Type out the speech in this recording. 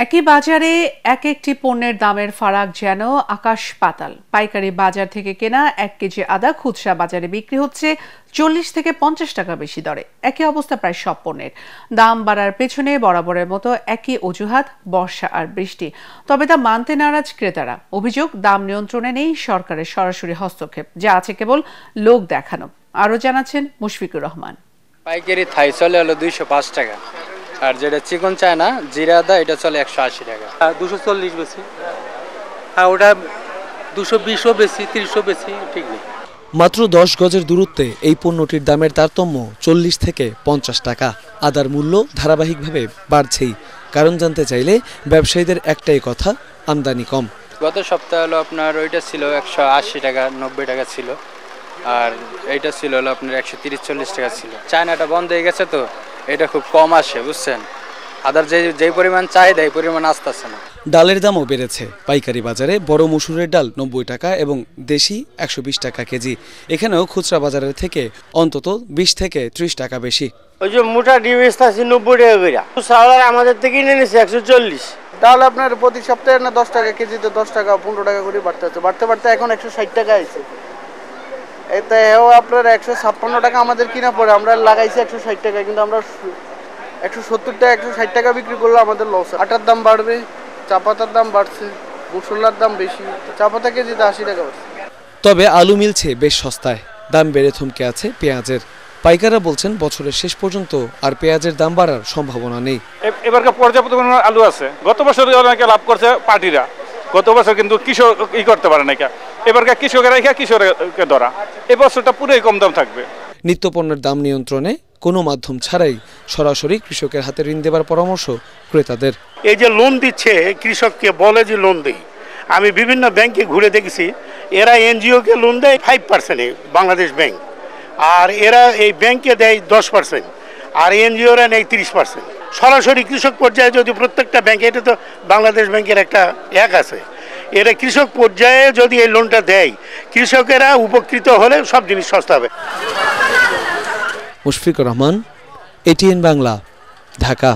একই বাজারে এক একটি পণ্যের দামের ফারাক যেন আকাশ পাতাল। পাইকারি বাজার থেকে কেনা 1 কেজি আদা খুচরা বাজারে বিক্রি হচ্ছে 40 থেকে 50 টাকা বেশি দরে। একই অবস্থা প্রায় সব পণ্যের। দাম বাড়ার পেছনে বরাবরের মতো একই অজুহাত, বর্ষা আর বৃষ্টি। তবে তা মানতে নারাজ ক্রেতারা। অভিযোগ, দাম নিয়ন্ত্রণে নেই সরকারের সরাসরি হস্তক্ষেপ, যা আছে কেবল লোক দেখানো। আরও জানাচ্ছেন মুশফিকুর রহমান। পাইকারি থাই চলে হলো 205 টাকা, আর যেটা চিকন চায়না জিরা আদা এটা চলে 180 টাকা। 240 বেশি, আর ওটা 220ও বেশি, 30ও বেশি, ঠিক নেই। মাত্র 10 গজের দূরত্বে এই পণ্যটির দামের তারতম্য 40 থেকে 50 টাকা। আদার মূল্য ধারাবাহিকভাবে বাড়ছেই। কারণ জানতে চাইলে ব্যবসায়ীদের একটাই কথা, আমদানি কম। গত সপ্তাহে হলো আপনার ওইটা ছিল 180 টাকা 90 টাকা ছিল, আর এইটা ছিল হলো আপনার 130-40 টাকা ছিল। চায়নাটা বন্ধ হয়ে গেছে, তো এটা খুব কম আসে, বুঝছেন। আদার যেই পরিমাণ চাহিদা এই পরিমাণ আসতেছে না। ডালের দামও বেড়েছে। পাইকারি বাজারে বড় মসুরের ডাল 90 টাকা এবং দেশি 120 টাকা কেজি। এখানেও খুচরা বাজারের থেকে অন্তত 20 থেকে 30 টাকা বেশি। ওই যে মোটা ডিম আছে 90 টাকা করে, চাউল আমাদের থেকে কিনে নিয়েছে 140। ডাল আপনার প্রতি সপ্তাহে না 10 টাকা কেজিতে 10 টাকা 15 টাকা করে বাড়তে বাড়তে এখন 160 টাকা আছে। এতেও আপনার 156 টাকা আমাদের কিনা পড়ে, আমরা লাগাইছি 160 টাকা, কিন্তু আমরা 170 টাকা 160 টাকা বিক্রি করলে আমাদের লস। আটার দাম বাড়বে, চা পাতার দাম বাড়ছে, মসলার দাম বেশি, চা পাতা কেজিতে 80 টাকা বাড়ছে। তবে আলু মিলছে বেশ সস্তায়। দাম বেড়ে থমকে আছে পেঁয়াজের। পাইকাররা বলছেন বছরের শেষ পর্যন্ত আর পেঁয়াজের দাম বাড়ার সম্ভাবনা নেই। এবারকার পর্যাপ্ত পরিমাণ আলু আছে। গত বছর অনেকে লাভ করছে পার্টিরা, গত বছর কিন্তু কৃষক করতে পারে না। এবারকার কৃষকেরা কৃষককে ধরা, এবছরটা পুরোই কম দাম থাকবে। নিত্যপণ্যের দাম নিয়ন্ত্রণে কোনো মাধ্যম ছাড়াই সরাসরি কৃষকের হাতে ঋণ দেবার পরামর্শ ক্রেতাদের। এই যে লোন দিচ্ছে কৃষককে, বলে যে লোন দেই, আমি বিভিন্ন ব্যাংকে ঘুরে দেখেছি, এরা এনজিওকে লোন দেয় 5%, বাংলাদেশ ব্যাংক, আর এরা এই ব্যাংকে দেয় 10%, আর এনজিওরা নেয় 30%। সরাসরি কৃষক পর্যায়ে যদি প্রত্যেকটা ব্যাংকে, এটা তো বাংলাদেশ ব্যাংকের একটা আছে, এরা কৃষক পর্যায়ে যদি এই লোনটা দেয়, কৃষকেরা উপকৃত হলে সব জিনিস সস্তা হবে। মুশফিকুর রহমান, এটিএন বাংলা, ঢাকা।